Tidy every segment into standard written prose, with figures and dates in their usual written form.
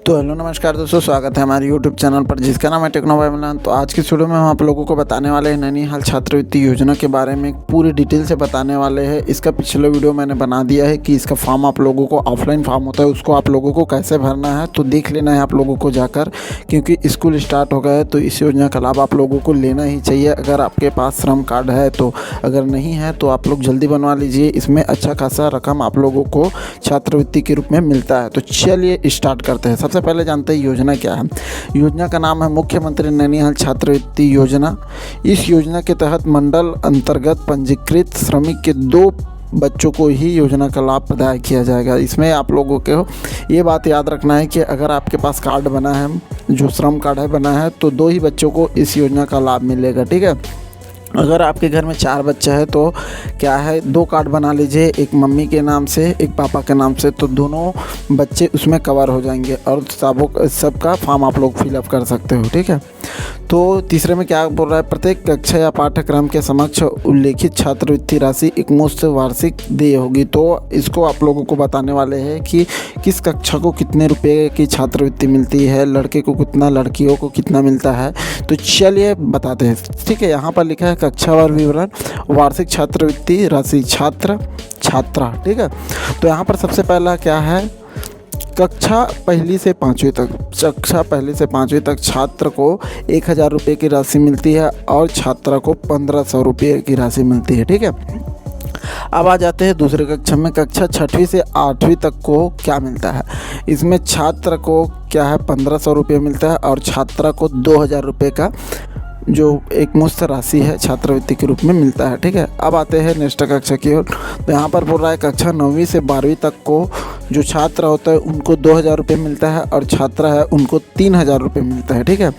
तो हेलो नमस्कार दोस्तों, स्वागत है हमारे यूट्यूब चैनल पर जिसका नाम है टेक्नो बाय मिलन। तो आज की वीडियो में हम आप लोगों को बताने वाले हैं नैनीहाल छात्रवृत्ति योजना के बारे में पूरी डिटेल से बताने वाले हैं। इसका पिछला वीडियो मैंने बना दिया है कि इसका फॉर्म आप लोगों को ऑफलाइन फॉर्म होता है, उसको आप लोगों को कैसे भरना है तो देख लेना है आप लोगों को जाकर, क्योंकि स्कूल स्टार्ट हो गया है तो इस योजना का लाभ आप लोगों को लेना ही चाहिए। अगर आपके पास श्रम कार्ड है तो, अगर नहीं है तो आप लोग जल्दी बनवा लीजिए। इसमें अच्छा खासा रकम आप लोगों को छात्रवृत्ति के रूप में मिलता है। तो चलिए स्टार्ट करते हैं। सबसे पहले जानते हैं योजना क्या है। योजना का नाम है मुख्यमंत्री नैनीहाल छात्रवृत्ति योजना। इस योजना के तहत मंडल अंतर्गत पंजीकृत श्रमिक के 2 बच्चों को ही योजना का लाभ प्रदान किया जाएगा। इसमें आप लोगों को ये बात याद रखना है कि अगर आपके पास कार्ड बना है, जो श्रम कार्ड है बना है, तो 2 ही बच्चों को इस योजना का लाभ मिलेगा। ठीक है। अगर आपके घर में 4 बच्चे हैं तो क्या है, 2 कार्ड बना लीजिए, एक मम्मी के नाम से एक पापा के नाम से, तो दोनों बच्चे उसमें कवर हो जाएंगे और सबका फॉर्म आप लोग फिलअप कर सकते हो। ठीक है। तो तीसरे में क्या बोल रहा है, प्रत्येक कक्षा या पाठ्यक्रम के समक्ष उल्लेखित छात्रवृत्ति राशि एकमुश्त वार्षिक देय होगी। तो इसको आप लोगों को बताने वाले हैं कि किस कक्षा को कितने रुपए की छात्रवृत्ति मिलती है, लड़के को कितना, लड़कियों को कितना मिलता है। तो चलिए बताते हैं। ठीक है। यहाँ पर लिखा है कक्षावार विवरण, वार्षिक छात्रवृत्ति राशि, छात्र छात्रा। ठीक है। तो यहाँ पर सबसे पहला क्या है, कक्षा पहली से 5वीं तक छात्र को 1000 रुपये की राशि मिलती है और छात्रा को 1500 रुपये की राशि मिलती है। ठीक है। अब आ जाते हैं दूसरे कक्षा में। कक्षा 6वीं से 8वीं तक को क्या मिलता है। इसमें छात्र को क्या है, 1500 रुपये मिलता है और छात्रा को 2000 रुपये का जो एक मुश्त राशि है छात्रवृत्ति के रूप में मिलता है। ठीक है। अब आते हैं नेक्स्ट कक्षा की ओर। तो यहाँ पर बोल रहा है कक्षा 9वीं से 12वीं तक को जो छात्र होता है उनको 2000 रुपये मिलता है और छात्रा है उनको 3000 रुपये मिलता है। ठीक है।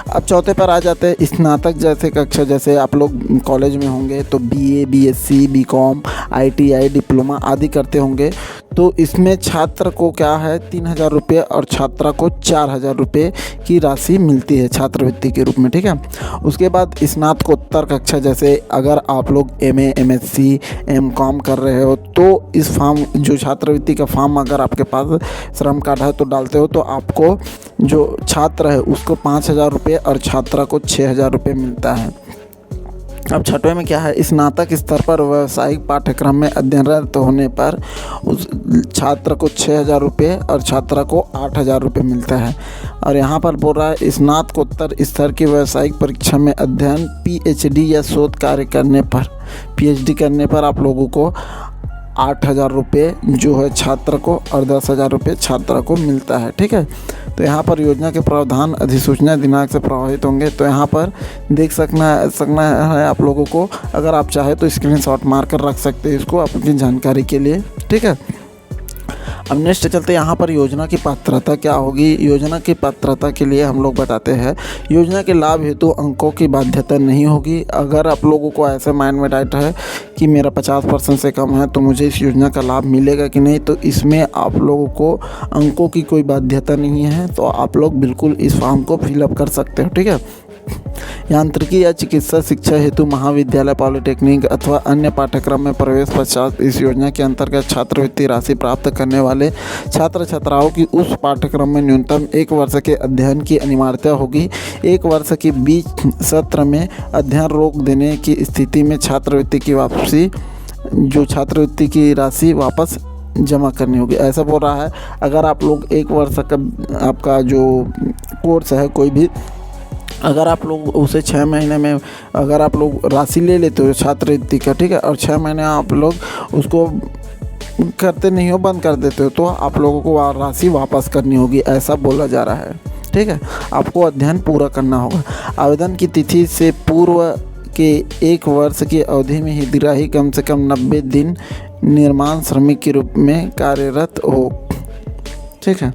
अब चौथे पर आ जाते हैं स्नातक जैसे कक्षा, जैसे आप लोग कॉलेज में होंगे तो BA, BSc, BCom, ITI, diploma आदि करते होंगे। तो इसमें छात्र को क्या है, 3000 रुपये और छात्रा को 4000 रुपये की राशि मिलती है छात्रवृत्ति के रूप में। ठीक है। उसके बाद स्नातकोत्तर कक्षा, जैसे अगर आप लोग MA, MSc, MCom कर रहे हो तो इस फॉर्म, जो छात्रवृत्ति का फॉर्म अगर आपके पास श्रम कार्ड है तो डालते हो, तो आपको जो छात्र है उसको 5000 रुपये और छात्रा को 6000 रुपये मिलता है। अब 6वें में क्या है, स्नातक स्तर पर व्यावसायिक पाठ्यक्रम में अध्ययनरत होने पर उस छात्र को 6000 रुपये और छात्रा को 8000 रुपये मिलता है। और यहाँ पर बोल रहा है स्नातकोत्तर स्तर की व्यावसायिक परीक्षा में अध्ययन, PhD या शोध कार्य करने पर, PhD करने पर आप लोगों को 8000 रुपये जो है छात्र को और 10000 रुपये छात्रा को मिलता है। ठीक है। तो यहाँ पर योजना के प्रावधान अधिसूचना दिनांक से प्रभावित होंगे। तो यहाँ पर देख सकना है आप लोगों को। अगर आप चाहे तो स्क्रीनशॉट मार कर रख सकते हैं इसको अपनी जानकारी के लिए। ठीक है। अब नेक्स्ट चलते हैं। यहाँ पर योजना की पात्रता क्या होगी। योजना की पात्रता के लिए हम लोग बताते हैं, योजना के लाभ हेतु अंकों की बाध्यता नहीं होगी। अगर आप लोगों को ऐसे माइंड में डाइट है कि मेरा 50% से कम है तो मुझे इस योजना का लाभ मिलेगा कि नहीं, तो इसमें आप लोगों को अंकों की कोई बाध्यता नहीं है। तो आप लोग बिल्कुल इस फॉर्म को फिलअप कर सकते हो। ठीक है। यांत्रिकी या चिकित्सा शिक्षा हेतु महाविद्यालय, पॉलिटेक्निक अथवा अन्य पाठ्यक्रम में प्रवेश पश्चात इस योजना के अंतर्गत छात्रवृत्ति राशि प्राप्त करने वाले छात्र छात्राओं की उस पाठ्यक्रम में न्यूनतम 1 वर्ष के अध्ययन की अनिवार्यता होगी। 1 वर्ष के बीच सत्र में अध्ययन रोक देने की स्थिति में छात्रवृत्ति की वापसी, जो छात्रवृत्ति की राशि वापस जमा करनी होगी। ऐसा बोल रहा है, अगर आप लोग 1 वर्ष का आपका जो कोर्स है कोई भी, अगर आप लोग उसे 6 महीने में अगर आप लोग राशि ले लेते हो छात्रवृत्ति का, ठीक है, और 6 महीने आप लोग उसको करते नहीं हो, बंद कर देते हो, तो आप लोगों को राशि वापस करनी होगी, ऐसा बोला जा रहा है। ठीक है। आपको अध्ययन पूरा करना होगा। आवेदन की तिथि से पूर्व के 1 वर्ष की अवधि में हितग्राही कम से कम 90 दिन निर्माण श्रमिक के रूप में कार्यरत हो। ठीक है।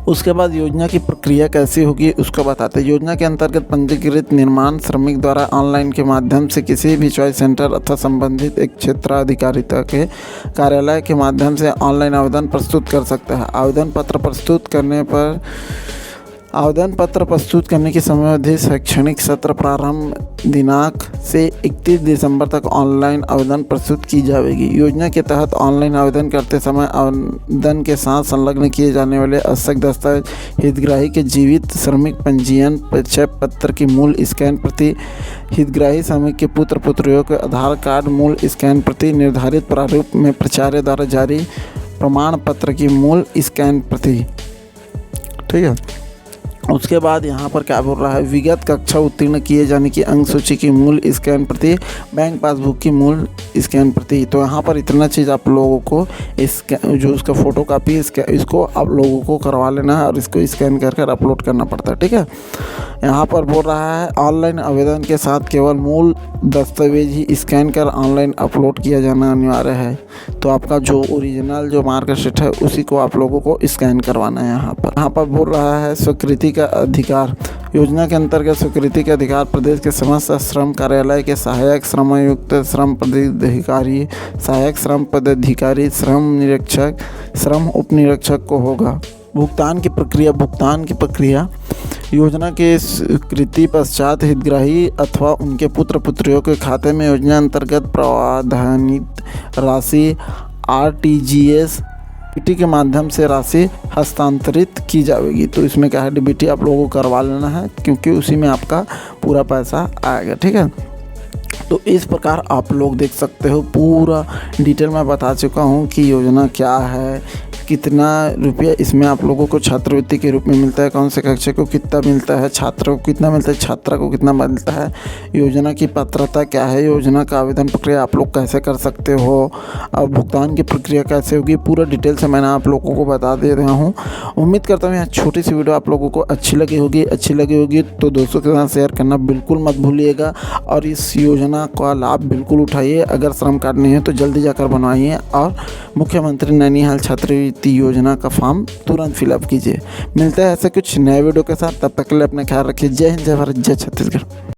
उसके बाद योजना की प्रक्रिया कैसी होगी उसको बताते हैं। योजना के अंतर्गत पंजीकृत निर्माण श्रमिक द्वारा ऑनलाइन के माध्यम से किसी भी चॉइस सेंटर अथवा संबंधित एक क्षेत्राधिकारिता के कार्यालय के माध्यम से ऑनलाइन आवेदन प्रस्तुत कर सकता है। आवेदन पत्र प्रस्तुत करने पर आवेदन पत्र प्रस्तुत करने की समयावधि शैक्षणिक सत्र प्रारंभ दिनांक से 31 दिसंबर तक ऑनलाइन आवेदन प्रस्तुत की जाएगी। योजना के तहत ऑनलाइन आवेदन करते समय आवेदन के साथ संलग्न किए जाने वाले आवश्यक दस्तावेज हितग्राही के जीवित श्रमिक पंजीयन परिचय पत्र की मूल स्कैन प्रति, हितग्राही श्रमिक के पुत्र पुत्रियों के आधार कार्ड मूल स्कैन प्रति, निर्धारित प्रारूप में प्राचार्य द्वारा जारी प्रमाण पत्र की मूल स्कैन प्रति। ठीक है, उसके बाद यहाँ पर क्या बोल रहा है, विगत कक्षा उत्तीर्ण किए जाने की अंक सूची की मूल स्कैन प्रति, बैंक पासबुक की मूल स्कैन प्रति। तो यहाँ पर इतना चीज़ आप लोगों को जो उसका फ़ोटो कापी इसको आप लोगों को करवा लेना है और इसको स्कैन कर अपलोड करना पड़ता है। ठीक है, यहाँ पर बोल रहा है ऑनलाइन आवेदन के साथ केवल मूल दस्तावेज ही स्कैन कर ऑनलाइन अपलोड किया जाना अनिवार्य है। तो आपका जो ओरिजिनल जो मार्कशीट है उसी को आप लोगों को स्कैन करवाना है। यहाँ पर बोल रहा है स्वीकृति का अधिकार। योजना के अंतर्गत स्वीकृति के अधिकार प्रदेश के समस्त श्रम कार्यालय के सहायक श्रमायुक्त, श्रम पदाधिकारी, सहायक श्रम पदाधिकारी, श्रम निरीक्षक, श्रम उप निरीक्षक को होगा। भुगतान की प्रक्रिया योजना के स्वीकृति पश्चात हितग्राही अथवा उनके पुत्र पुत्रियों के खाते में योजना अंतर्गत प्रावधानित राशि RTGS डीबीटी के माध्यम से राशि हस्तांतरित की जाएगी। तो इसमें क्या है, डीबीटी आप लोगों को करवा लेना है क्योंकि उसी में आपका पूरा पैसा आएगा। ठीक है, तो इस प्रकार आप लोग देख सकते हो पूरा डिटेल में बता चुका हूँ कि योजना क्या है, कितना रुपया इसमें आप लोगों को छात्रवृत्ति के रूप में मिलता है, कौन से कक्षा को कितना मिलता है, छात्र को कितना मिलता है, छात्रा को कितना मिलता है, योजना की पात्रता क्या है, योजना का आवेदन प्रक्रिया आप लोग कैसे कर सकते हो और भुगतान की प्रक्रिया कैसे होगी, पूरा डिटेल से मैंने आप लोगों को बता दे रहा हूँ। उम्मीद करता हूँ यह छोटी सी वीडियो आप लोगों को अच्छी लगी होगी तो दोस्तों के साथ शेयर करना बिल्कुल मत भूलिएगा और इस योजना का लाभ बिल्कुल उठाइए। अगर श्रम कार्ड नहीं है तो जल्दी जाकर बनवाइए और मुख्यमंत्री नैनीहाल छात्रवृत्ति योजना का फॉर्म तुरंत फिलअप कीजिए। मिलते हैं ऐसे कुछ नए वीडियो के साथ, तब तक के लिए अपना ख्याल रखिए। जय हिंद, जय भारत, जय छत्तीसगढ़।